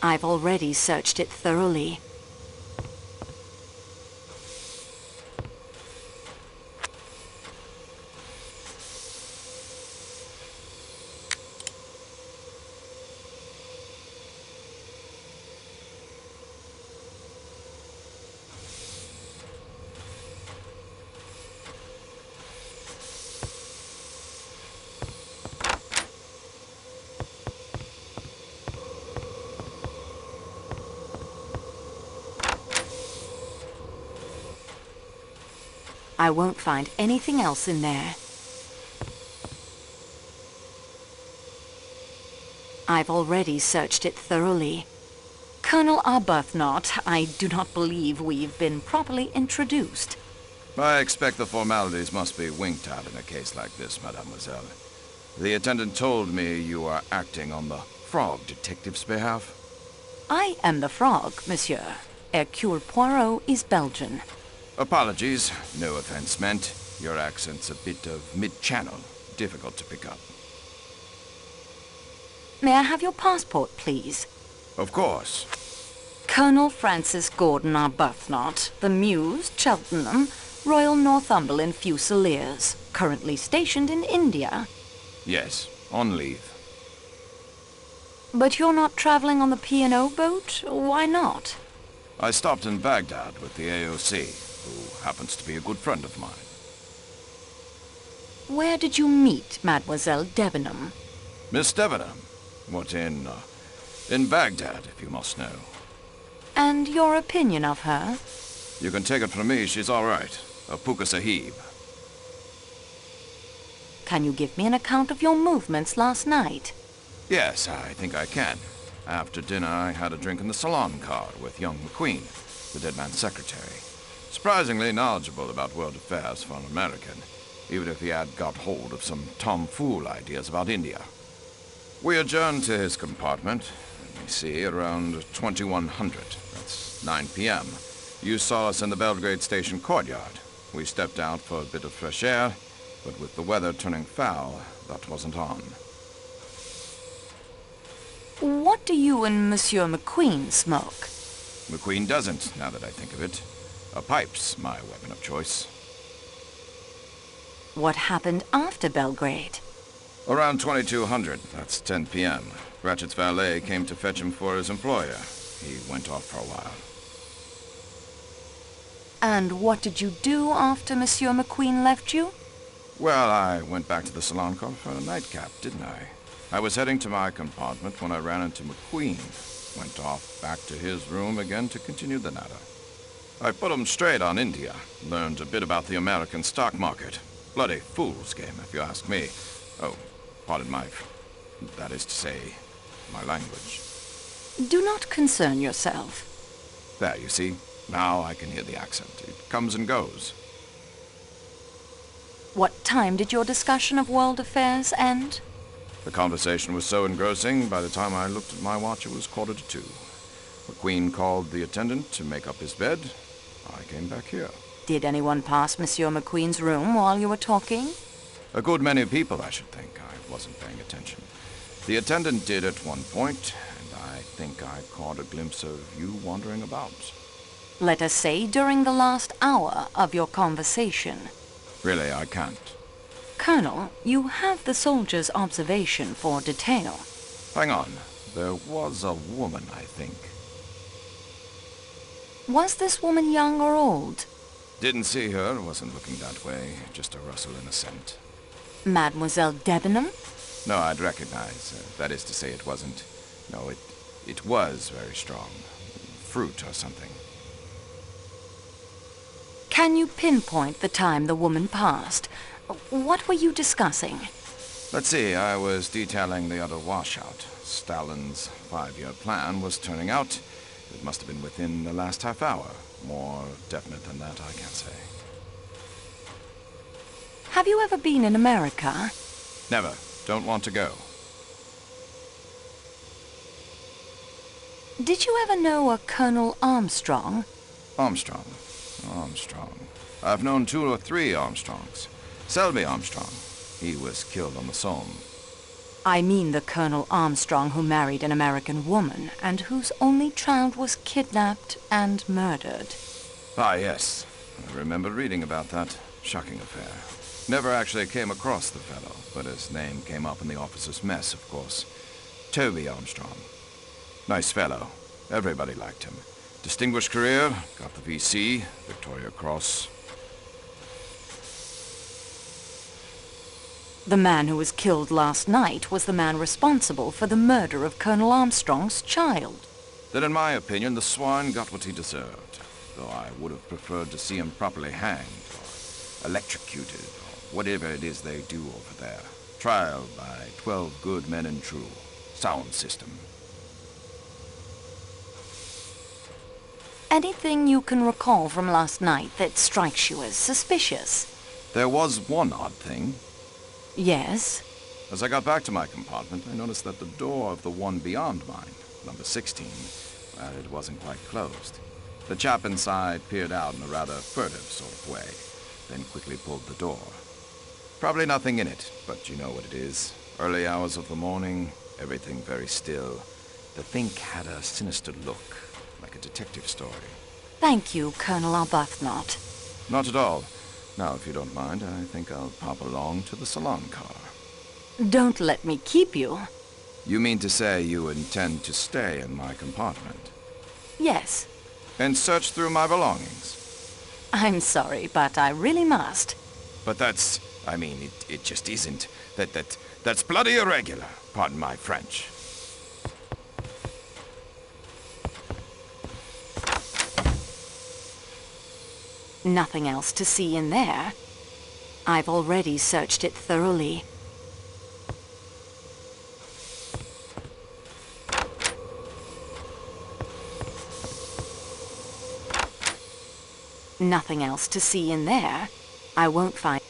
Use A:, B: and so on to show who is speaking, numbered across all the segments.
A: I've already searched it thoroughly. I won't find anything else in there. I've already searched it thoroughly. Colonel Arbuthnot, I do not believe we've been properly introduced.
B: I expect the formalities must be winked at in a case like this, mademoiselle. The attendant told me you are acting on the frog detective's behalf.
A: I am the frog, monsieur. Erkülü Pуаро is Belgian.
B: Apologies, no offense meant. Your accent's a bit of mid-channel, difficult to pick up.
A: May I have your passport, please?
B: Of course.
A: Colonel Francis Gordon Arbuthnot, the Mews, Cheltenham, Royal Northumberland Fusiliers, currently stationed in India.
B: Yes, on leave.
A: But you're not traveling on the P&O boat? Why not?
B: I stopped in Baghdad with the AOC, who happens to be a good friend of mine.
A: Where did you meet Mademoiselle Debenham?
B: Miss Debenham? What, in Baghdad, if you must know.
A: And your opinion of her?
B: You can take it from me, she's all right. A Puka Sahib.
A: Can you give me an account of your movements last night?
B: Yes, I think I can. After dinner, I had a drink in the salon car with young McQueen, the dead man's secretary. Surprisingly knowledgeable about world affairs for an American, even if he had got hold of some tomfool ideas about India. We adjourned to his compartment, let me see, around 2100. That's 9 p.m. You saw us in the Belgrade station courtyard. We stepped out for a bit of fresh air, but with the weather turning foul, that wasn't on.
A: What do you and Monsieur McQueen smoke?
B: McQueen doesn't, now that I think of it. A pipe's my weapon of choice.
A: What happened after Belgrade?
B: Around 2200, that's 10 p.m. Ratchet's valet came to fetch him for his employer. He went off for a while.
A: And what did you do after Monsieur McQueen left you?
B: Well, I went back to the salon car for a nightcap, didn't I? I was heading to my compartment when I ran into McQueen. Went off back to his room again to continue the natter. I put him straight on India. Learned a bit about the American stock market. Bloody fool's game, if you ask me. Oh, pardon that is to say, my language.
A: Do not concern yourself.
B: There, you see. Now I can hear the accent. It comes and goes.
A: What time did your discussion of world affairs end?
B: The conversation was so engrossing, by the time I looked at my watch, it was 1:45. McQueen called the attendant to make up his bed. I came back here.
A: Did anyone pass Monsieur McQueen's room while you were talking?
B: A good many people, I should think. I wasn't paying attention. The attendant did at one point, and I think I caught a glimpse of you wandering about.
A: Let us say during the last hour of your conversation.
B: Really, I can't.
A: Colonel, you have the soldier's observation for detail.
B: Hang on. There was a woman, I think.
A: Was this woman young or old?
B: Didn't see her, wasn't looking that way. Just a rustle in a scent.
A: Mademoiselle Debenham?
B: No, I'd recognize. That is to say, it wasn't. No, it was very strong. Fruit or something.
A: Can you pinpoint the time the woman passed? What were you discussing?
B: Let's see, I was detailing the other washout. Stalin's 5-year plan was turning out. It must have been within the last half hour. More definite than that, I can't say.
A: Have you ever been in America?
B: Never. Don't want to go.
A: Did you ever know a Colonel Armstrong?
B: Armstrong. I've known 2 or 3 Armstrongs. Selby Armstrong. He was killed on the Somme.
A: I mean the Colonel Armstrong who married an American woman and whose only child was kidnapped and murdered.
B: Ah, yes. I remember reading about that shocking affair. Never actually came across the fellow, but his name came up in the officers' mess, of course. Toby Armstrong. Nice fellow. Everybody liked him. Distinguished career, got the VC, Victoria Cross.
A: The man who was killed last night was the man responsible for the murder of Colonel Armstrong's child.
B: Then in my opinion, the swine got what he deserved. Though I would have preferred to see him properly hanged, or electrocuted, or whatever it is they do over there. Trial by 12 good men and true. Sound system.
A: Anything you can recall from last night that strikes you as suspicious?
B: There was one odd thing.
A: Yes?
B: As I got back to my compartment, I noticed that the door of the one beyond mine, number 16, well, it wasn't quite closed. The chap inside peered out in a rather furtive sort of way, then quickly pulled the door. Probably nothing in it, but you know what it is. Early hours of the morning, everything very still. The thing had a sinister look, like a detective story.
A: Thank you, Colonel Arbuthnot.
B: Not at all. Now, if you don't mind, I think I'll pop along to the salon car.
A: Don't let me keep you.
B: You mean to say you intend to stay in my compartment?
A: Yes.
B: And search through my belongings?
A: I'm sorry, but I really must.
B: But that's... I mean, it just isn't. That's bloody irregular. Pardon my French.
A: Nothing else to see in there. I've already searched it thoroughly. Nothing else to see in there. I won't find...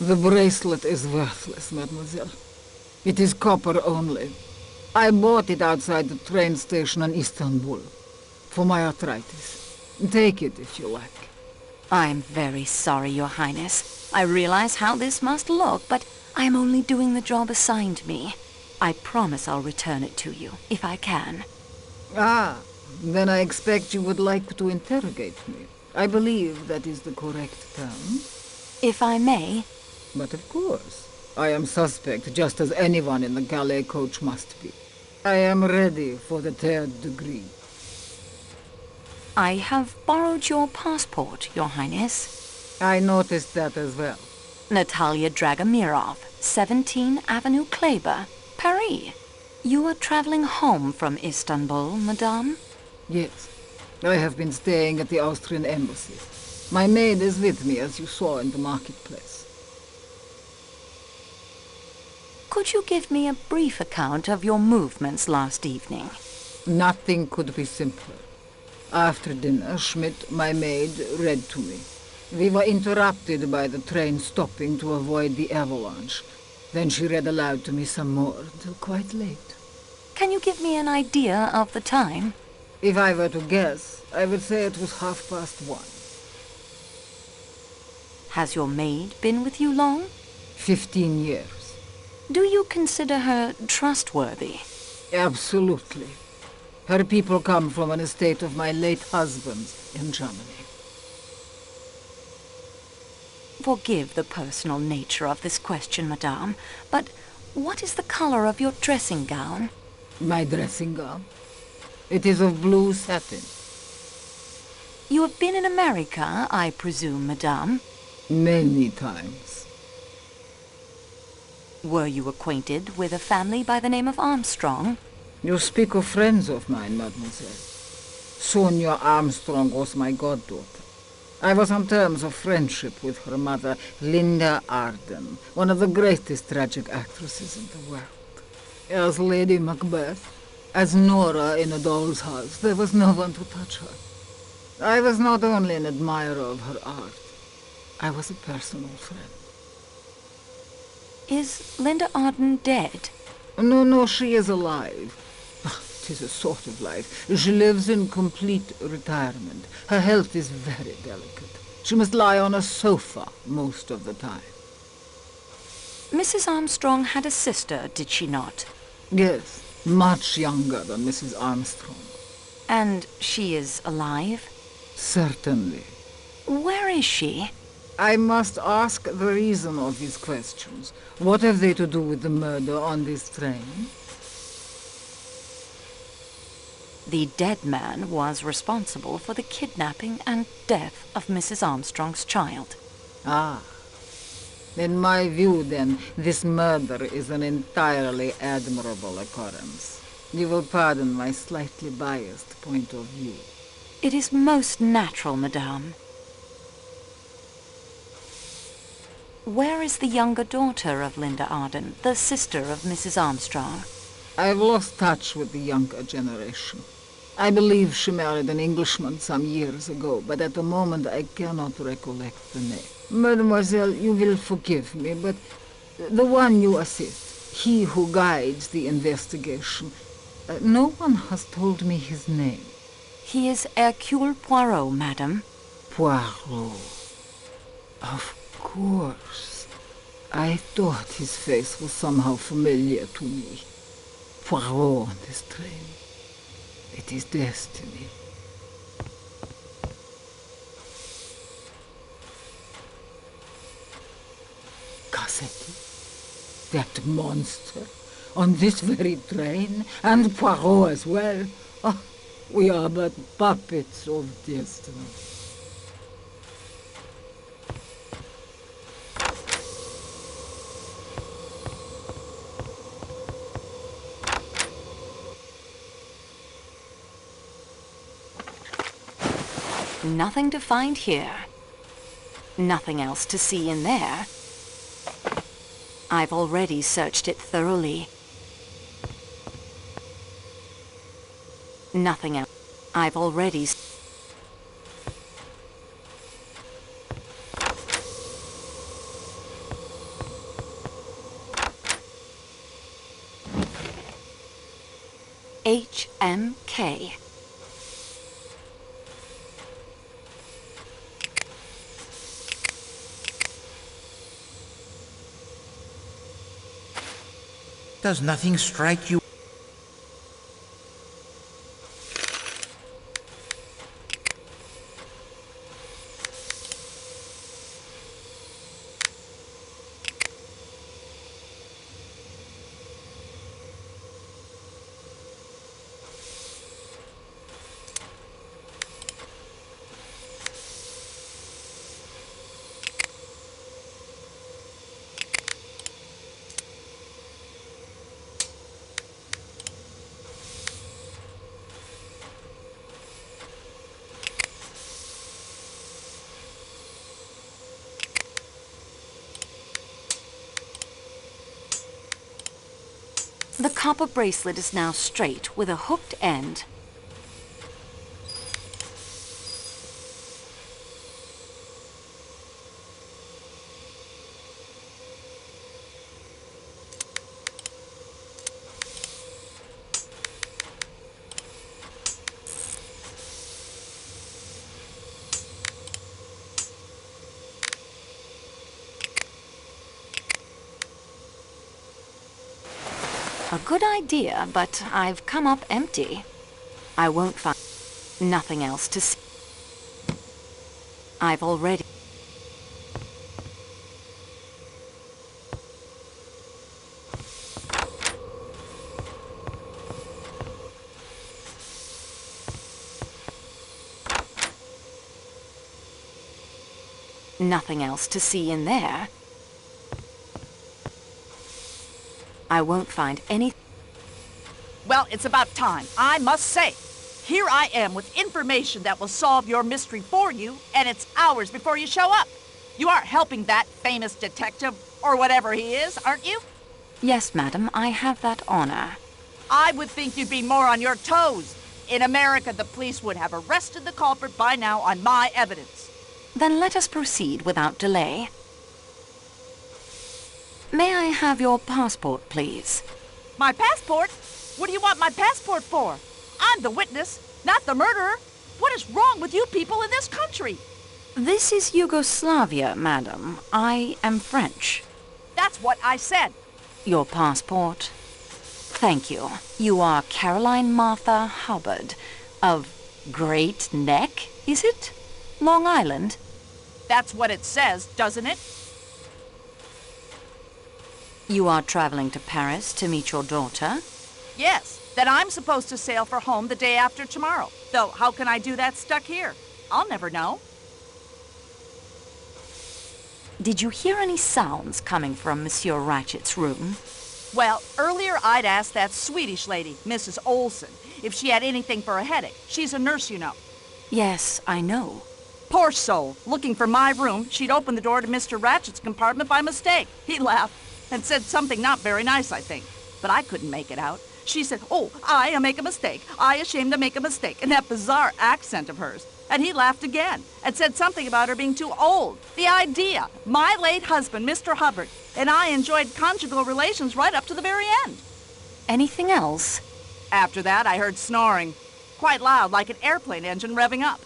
C: The bracelet is worthless, mademoiselle. It is copper only. I bought it outside the train station in Istanbul. For my arthritis. Take it if you like.
A: I'm very sorry, Your Highness. I realize how this must look, but I'm only doing the job assigned me. I promise I'll return it to you, if I can.
C: Ah, then I expect you would like to interrogate me. I believe that is the correct term.
A: If I may...
C: But of course, I am suspect just as anyone in the galley coach must be. I am ready for the 3rd degree.
A: I have borrowed your passport, Your Highness.
C: I noticed that as well.
A: Natalia Dragomirov, 17 Avenue Kleber, Paris. You are traveling home from Istanbul, madame?
C: Yes. I have been staying at the Austrian embassy. My maid is with me, as you saw in the marketplace.
A: Could you give me a brief account of your movements last evening?
C: Nothing could be simpler. After dinner, Schmidt, my maid, read to me. We were interrupted by the train stopping to avoid the avalanche. Then she read aloud to me some more, till quite late.
A: Can you give me an idea of the time?
C: If I were to guess, I would say it was 1:30.
A: Has your maid been with you long?
C: 15 years.
A: Do you consider her trustworthy?
C: Absolutely. Her people come from an estate of my late husband's in Germany.
A: Forgive the personal nature of this question, madame, but what is the color of your dressing gown?
C: My dressing gown? It is of blue satin.
A: You have been in America, I presume, madame?
C: Many times.
A: Were you acquainted with a family by the name of Armstrong?
C: You speak of friends of mine, mademoiselle. Sonia Armstrong was my goddaughter. I was on terms of friendship with her mother, Linda Arden, one of the greatest tragic actresses in the world. As Lady Macbeth, as Nora in A Doll's House, there was no one to touch her. I was not only an admirer of her art, I was a personal friend.
A: Is Linda Arden dead?
C: No, she is alive. It is a sort of life. She lives in complete retirement. Her health is very delicate. She must lie on a sofa most of the time.
A: Mrs. Armstrong had a sister, did she not?
C: Yes, much younger than Mrs. Armstrong.
A: And she is alive?
C: Certainly.
A: Where is she?
C: I must ask the reason of these questions. What have they to do with the murder on this train?
A: The dead man was responsible for the kidnapping and death of Mrs. Armstrong's child.
C: Ah. In my view, then, this murder is an entirely admirable occurrence. You will pardon my slightly biased point of view.
A: It is most natural, madame. Where is the younger daughter of Linda Arden, the sister of Mrs. Armstrong?
C: I've lost touch with the younger generation. I believe she married an Englishman some years ago, but at the moment I cannot recollect the name. Mademoiselle, you will forgive me, but the one you assist, he who guides the investigation, no one has told me his name.
A: He is Erkülü Pуаро, madam.
C: Poirot. Of course. I thought his face was somehow familiar to me. Poirot on this train. It is destiny. Cassetti? That monster? On this very train? And Poirot as well? Oh, we are but puppets of destiny.
A: Nothing to find here. Nothing else to see in there. I've already searched it thoroughly. Nothing else. I've already... HMK.
D: Does nothing strike you?
A: The copper bracelet is now straight with a hooked end. A good idea, but I've come up empty. I won't find nothing else to see. I've already... Nothing else to see in there. I won't find any...
E: Well, it's about time, I must say. Here I am with information that will solve your mystery for you, and it's hours before you show up. You aren't helping that famous detective, or whatever he is, aren't you?
A: Yes, madam, I have that honor.
E: I would think you'd be more on your toes. In America, the police would have arrested the culprit by now on my evidence.
A: Then let us proceed without delay. May I have your passport, please?
E: My passport? What do you want my passport for? I'm the witness, not the murderer. What is wrong with you people in this country?
A: This is Yugoslavia, madam. I am French.
E: That's what I said.
A: Your passport. Thank you. You are Caroline Martha Hubbard of Great Neck, is it? Long Island?
E: That's what it says, doesn't it?
A: You are traveling to Paris to meet your daughter?
E: Yes, that I'm supposed to sail for home the day after tomorrow. Though, how can I do that stuck here? I'll never know.
A: Did you hear any sounds coming from Monsieur Ratchet's room?
E: Well, earlier I'd asked that Swedish lady, Mrs. Olson, if she had anything for a headache. She's a nurse, you know.
A: Yes, I know.
E: Poor soul. Looking for my room, she'd opened the door to Mr. Ratchet's compartment by mistake. He laughed and said something not very nice, I think. But I couldn't make it out. She said, "Oh, I make a mistake. I ashamed to make a mistake," in that bizarre accent of hers. And he laughed again and said something about her being too old. The idea! My late husband, Mr. Hubbard, and I enjoyed conjugal relations right up to the very end.
A: Anything else?
E: After that, I heard snoring. Quite loud, like an airplane engine revving up.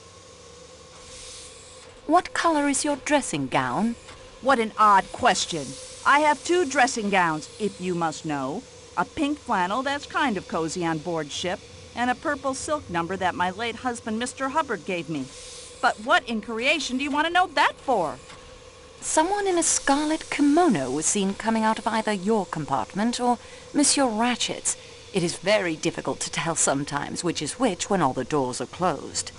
A: What color is your dressing gown?
E: What an odd question. I have 2 dressing gowns, if you must know. A pink flannel that's kind of cozy on board ship, and a purple silk number that my late husband, Mr. Hubbard, gave me. But what in creation do you want to know that for?
A: Someone in a scarlet kimono was seen coming out of either your compartment or Monsieur Ratchet's. It is very difficult to tell sometimes which is which when all the doors are closed.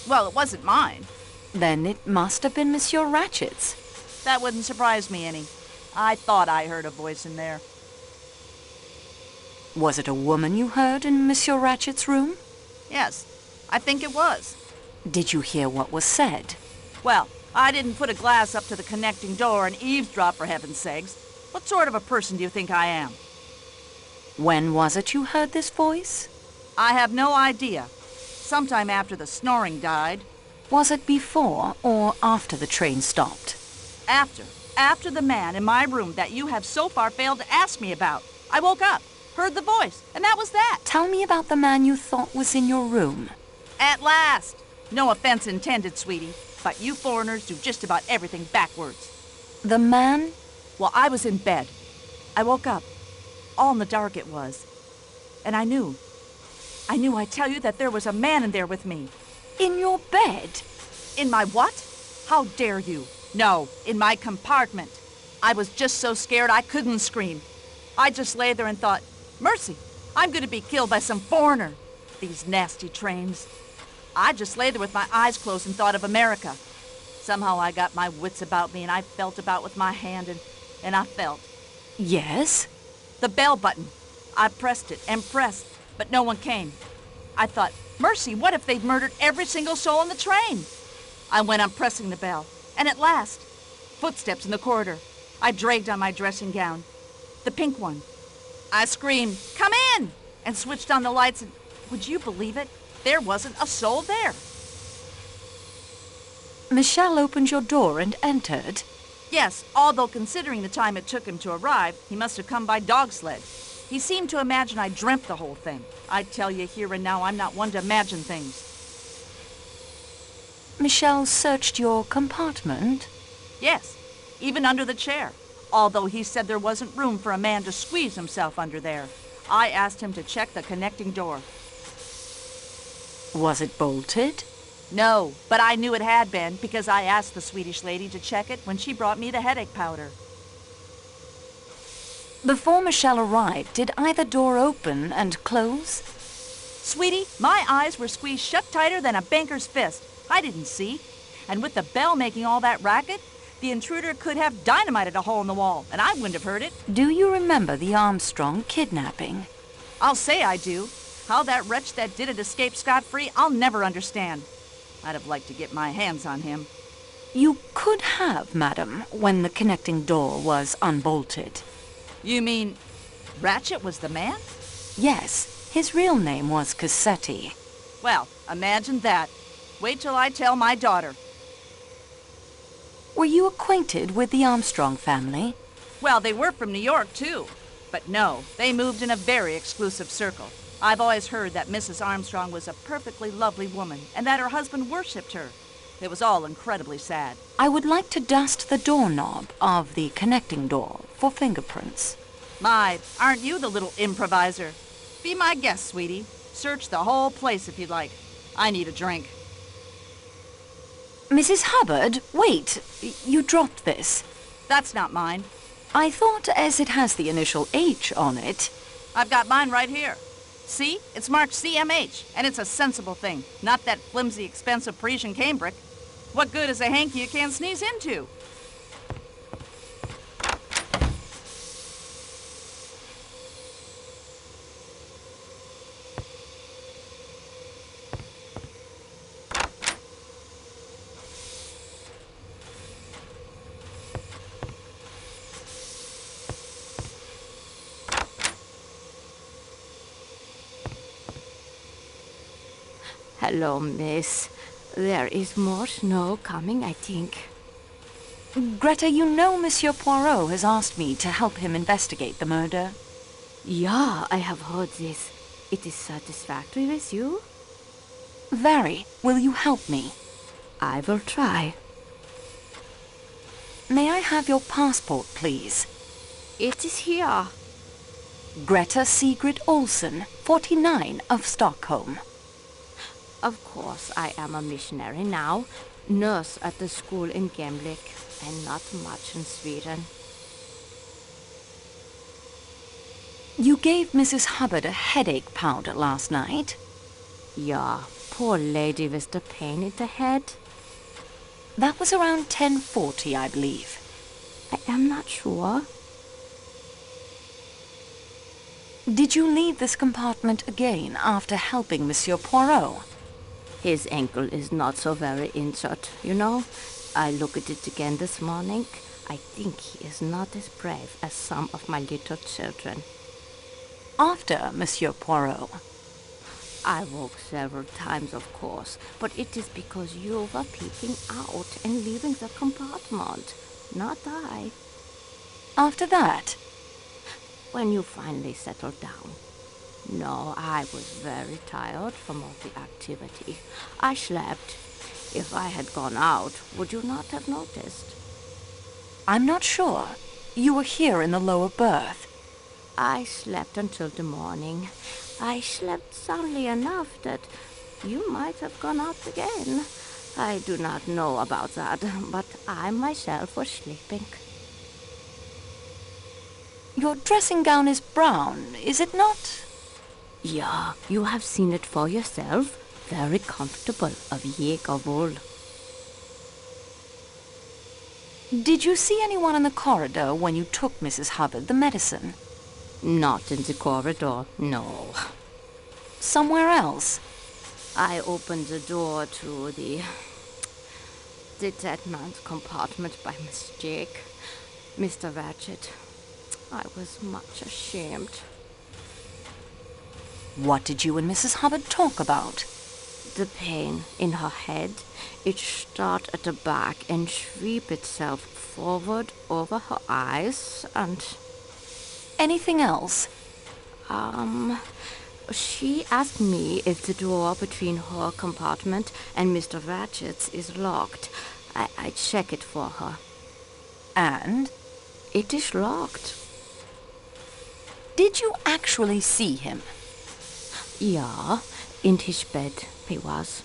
E: Well, it wasn't mine.
A: Then it must have been Monsieur Ratchet's.
E: That wouldn't surprise me any. I thought I heard a voice in there.
A: Was it a woman you heard in Monsieur Ratchet's room?
E: Yes, I think it was.
A: Did you hear what was said?
E: Well, I didn't put a glass up to the connecting door and eavesdrop, for heaven's sakes. What sort of a person do you think I am?
A: When was it you heard this voice?
E: I have no idea. Sometime after the snoring died.
A: Was it before or after the train stopped?
E: After. After the man in my room that you have so far failed to ask me about. I woke up, heard the voice, and that was that.
A: Tell me about the man you thought was in your room.
E: At last. No offense intended, sweetie, but you foreigners do just about everything backwards.
A: The man?
E: Well, I was in bed. I woke up. All in the dark it was. And I knew, I tell you, that there was a man in there with me.
A: In your bed?
E: In my what? How dare you? No, in my compartment. I was just so scared I couldn't scream. I just lay there and thought, mercy, I'm going to be killed by some foreigner. These nasty trains. I just lay there with my eyes closed and thought of America. Somehow I got my wits about me and I felt about with my hand and I felt.
A: Yes?
E: The bell button. I pressed it and pressed, but no one came. I thought, mercy, what if they'd murdered every single soul on the train? I went on pressing the bell, and at last, footsteps in the corridor. I dragged on my dressing gown, the pink one. I screamed, "Come in!" and switched on the lights, and would you believe it? There wasn't a soul there.
A: Michel opened your door and entered.
E: Yes, although considering the time it took him to arrive, he must have come by dog sled. He seemed to imagine I dreamt the whole thing. I tell you here and now, I'm not one to imagine things.
A: Michel searched your compartment?
E: Yes, even under the chair. Although he said there wasn't room for a man to squeeze himself under there. I asked him to check the connecting door.
A: Was it bolted?
E: No, but I knew it had been because I asked the Swedish lady to check it when she brought me the headache powder.
A: Before Michel arrived, did either door open and close?
E: Sweetie, my eyes were squeezed shut tighter than a banker's fist. I didn't see. And with the bell making all that racket, the intruder could have dynamited a hole in the wall, and I wouldn't have heard it.
A: Do you remember the Armstrong kidnapping?
E: I'll say I do. How that wretch that did it escaped scot-free, I'll never understand. I'd have liked to get my hands on him.
A: You could have, madam, when the connecting door was unbolted.
E: You mean Ratchet was the man?
A: Yes, his real name was Cassetti.
E: Well, imagine that. Wait till I tell my daughter.
A: Were you acquainted with the Armstrong family?
E: Well, they were from New York, too. But no, they moved in a very exclusive circle. I've always heard that Mrs. Armstrong was a perfectly lovely woman and that her husband worshipped her. It was all incredibly sad.
A: I would like to dust the doorknob of the connecting door for fingerprints.
E: My, aren't you the little improviser? Be my guest, sweetie. Search the whole place if you'd like. I need a drink.
A: Mrs. Hubbard, wait. You dropped this.
E: That's not mine.
A: I thought as it has the initial H on it.
E: I've got mine right here. See? It's marked CMH, and it's a sensible thing, not that flimsy, expensive Parisian cambric. What good is a hanky you can't sneeze into?
F: Hello, miss. There is more snow coming, I think.
A: Greta, you know Monsieur Poirot has asked me to help him investigate the murder.
F: Yeah, I have heard this. It is satisfactory with you?
A: Very. Will you help me?
F: I will try.
A: May I have your passport, please?
F: It is here.
A: Greta Sigrid Olsen, 49 of Stockholm.
F: Of course, I am a missionary now, nurse at the school in Gemlik, and not much in Sweden.
A: You gave Mrs. Hubbard a headache powder last night?
F: Yeah, poor lady with the pain in the head.
A: That was around 10:40, I believe.
F: I am not sure.
A: Did you leave this compartment again after helping Monsieur Poirot?
F: His ankle is not so very injured, you know. I looked at it again this morning. I think he is not as brave as some of my little children.
A: After Monsieur Poirot?
F: I woke several times, of course, but it is because you were peeking out and leaving the compartment, not I.
A: After that?
F: When you finally settled down. No, I was very tired from all the activity. I slept. If I had gone out, would you not have noticed?
A: I'm not sure. You were here in the lower berth.
F: I slept until the morning. I slept soundly enough that you might have gone out again. I do not know about that, but I myself was sleeping.
A: Your dressing gown is brown, is it not?
F: Yeah, you have seen it for yourself. Very comfortable, of Jaeger wool.
A: Did you see anyone in the corridor when you took Mrs. Hubbard the medicine?
F: Not in the corridor, no.
A: Somewhere else?
F: I opened the door to the dead man's compartment by mistake. Mr. Ratchet. I was much ashamed.
A: What did you and Mrs. Hubbard talk about?
F: The pain in her head. It started at the back and sweep itself forward over her eyes and...
A: Anything else?
F: She asked me if the door between her compartment and Mr. Ratchet's is locked. I check it for her.
A: And?
F: It is locked.
A: Did you actually see him?
F: Yeah, in his bed he was,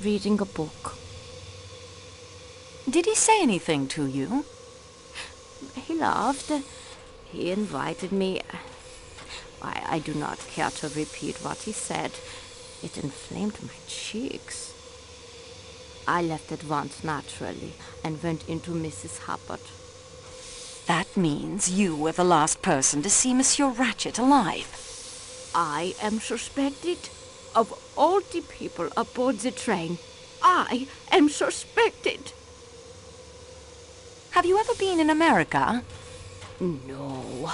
F: reading a book.
A: Did he say anything to you?
F: He laughed. He invited me. I do not care to repeat what he said. It inflamed my cheeks. I left at once, naturally, and went into Mrs. Hubbard.
A: That means you were the last person to see Monsieur Ratchet alive.
F: I am suspected of all the people aboard the train. I am suspected.
A: Have you ever been in America?
F: No.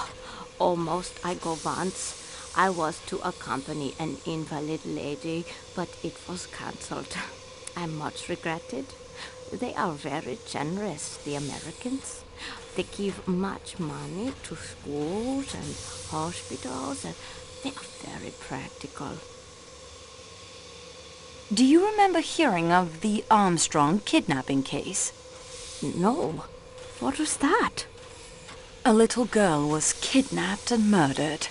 F: Almost I go once. I was to accompany an invalid lady, but it was cancelled. I much regret it. They are very generous, the Americans. They give much money to schools and hospitals, and they are very practical.
A: Do you remember hearing of the Armstrong kidnapping case?
F: No. What was that?
A: A little girl was kidnapped and murdered.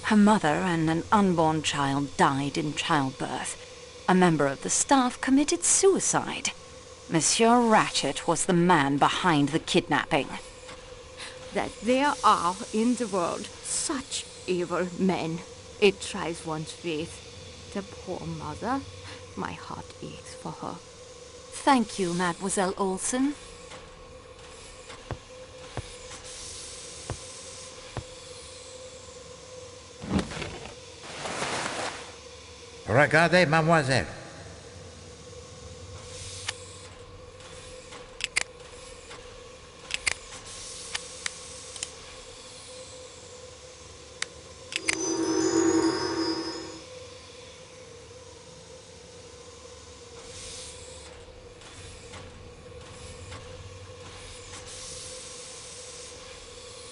A: Her mother and an unborn child died in childbirth. A member of the staff committed suicide. Monsieur Ratchet was the man behind the kidnapping.
F: That there are in the world such evil men. It tries one's faith. The poor mother. My heart aches for her.
A: Thank you, Mademoiselle Olsen.
D: Regardez, mademoiselle.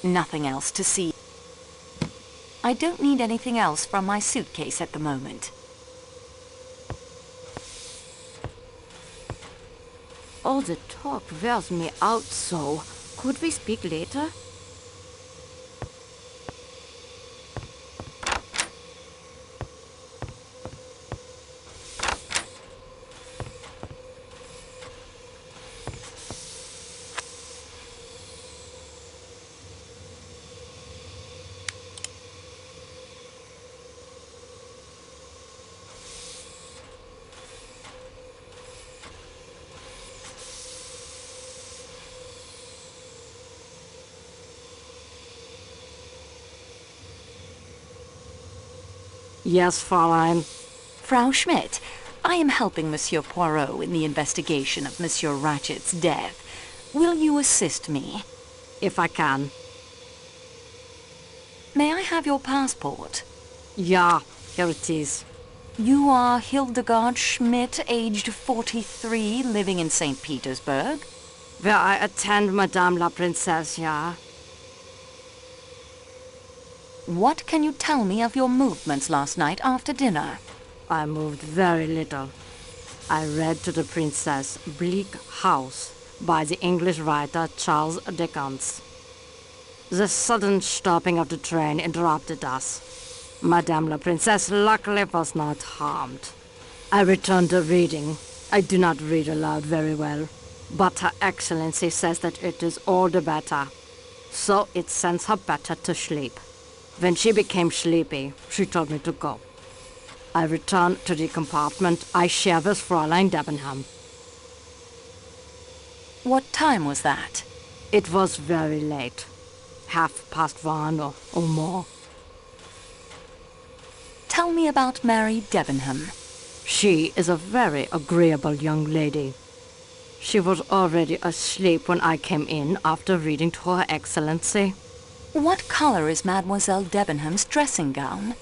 A: Nothing else to see. I don't need anything else from my suitcase at the moment.
F: All the talk wears me out so. Could we speak later? Yes, Fräulein.
A: Frau Schmidt, I am helping Monsieur Poirot in the investigation of Monsieur Ratchet's death. Will you assist me?
F: If I can.
A: May I have your passport?
F: Yeah, here it is.
A: You are Hildegard Schmidt, aged 43, living in St. Petersburg?
F: Where I attend Madame la Princesse, yeah.
A: What can you tell me of your movements last night after dinner?
F: I moved very little. I read to the Princess Bleak House by the English writer Charles Dickens. The sudden stopping of the train interrupted us. Madame la Princesse luckily was not harmed. I returned to reading. I do not read aloud very well, but Her Excellency says that it is all the better. So it sends her better to sleep. When she became sleepy, she told me to go. I returned to the compartment I share with Fräulein Debenham.
A: What time was that?
F: It was very late. 1:30 or more.
A: Tell me about Mary Debenham.
F: She is a very agreeable young lady. She was already asleep when I came in after reading to Her Excellency.
A: What color is Mademoiselle Debenham's dressing gown?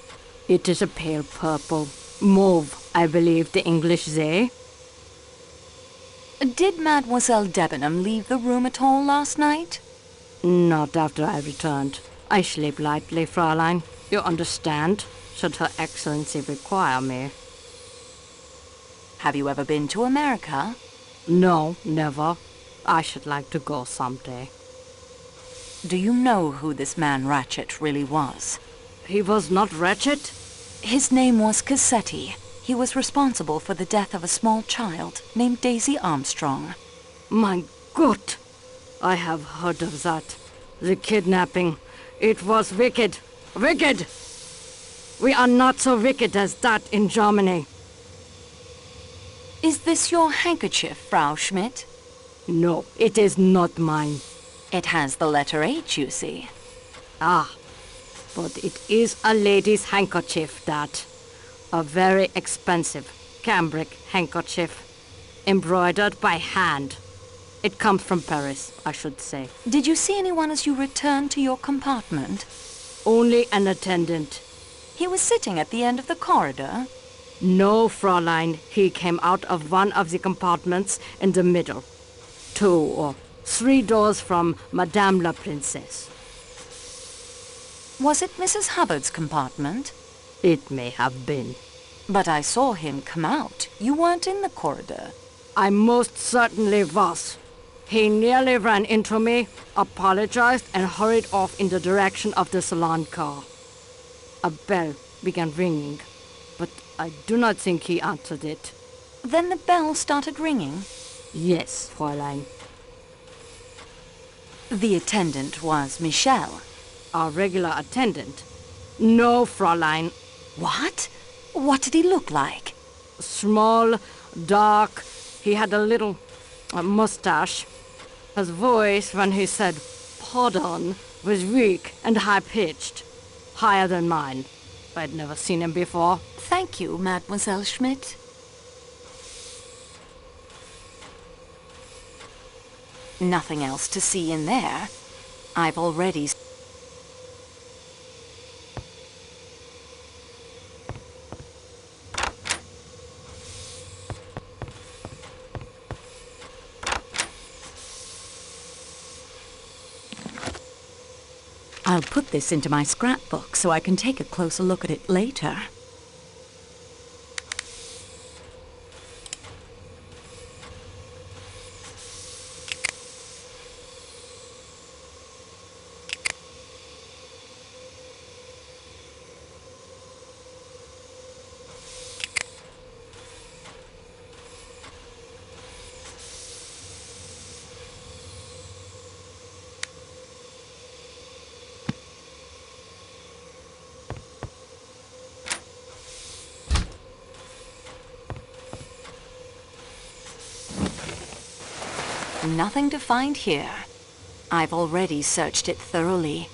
F: It is a pale purple. Mauve, I believe the English say.
A: Did Mademoiselle Debenham leave the room at all last night?
F: Not after I returned. I sleep lightly, Fräulein. You understand? Should Her Excellency require me.
A: Have you ever been to America?
F: No, never. I should like to go someday.
A: Do you know who this man Ratchet really was?
F: He was not Ratchet?
A: His name was Cassetti. He was responsible for the death of a small child named Daisy Armstrong.
F: My God! I have heard of that. The kidnapping. It was wicked. Wicked! We are not so wicked as that in Germany.
A: Is this your handkerchief, Frau Schmidt?
F: No, it is not mine.
A: It has the letter H, you see.
F: Ah, but it is a lady's handkerchief, that. A very expensive cambric handkerchief, embroidered by hand. It comes from Paris, I should say.
A: Did you see anyone as you returned to your compartment?
F: Only an attendant.
A: He was sitting at the end of the corridor.
F: No, Fräulein. He came out of one of the compartments in the middle. 2 or 3 doors from Madame la Princesse.
A: Was it Mrs. Hubbard's compartment?
F: It may have been.
A: But I saw him come out. You weren't in the corridor.
F: I most certainly was. He nearly ran into me, apologized, and hurried off in the direction of the salon car. A bell began ringing, but I do not think he answered it.
A: Then the bell started ringing?
F: Yes, Fräulein.
A: The attendant was Michel.
F: Our regular attendant? No, Fräulein.
A: What? What did he look like?
F: Small, dark. He had a little mustache. His voice, when he said, "Pardon," was weak and high-pitched. Higher than mine. I'd never seen him before.
A: Thank you, Mademoiselle Schmidt. Nothing else to see in there. I've already... I'll put this into my scrapbook so I can take a closer look at it later. Nothing to find here. I've already searched it thoroughly.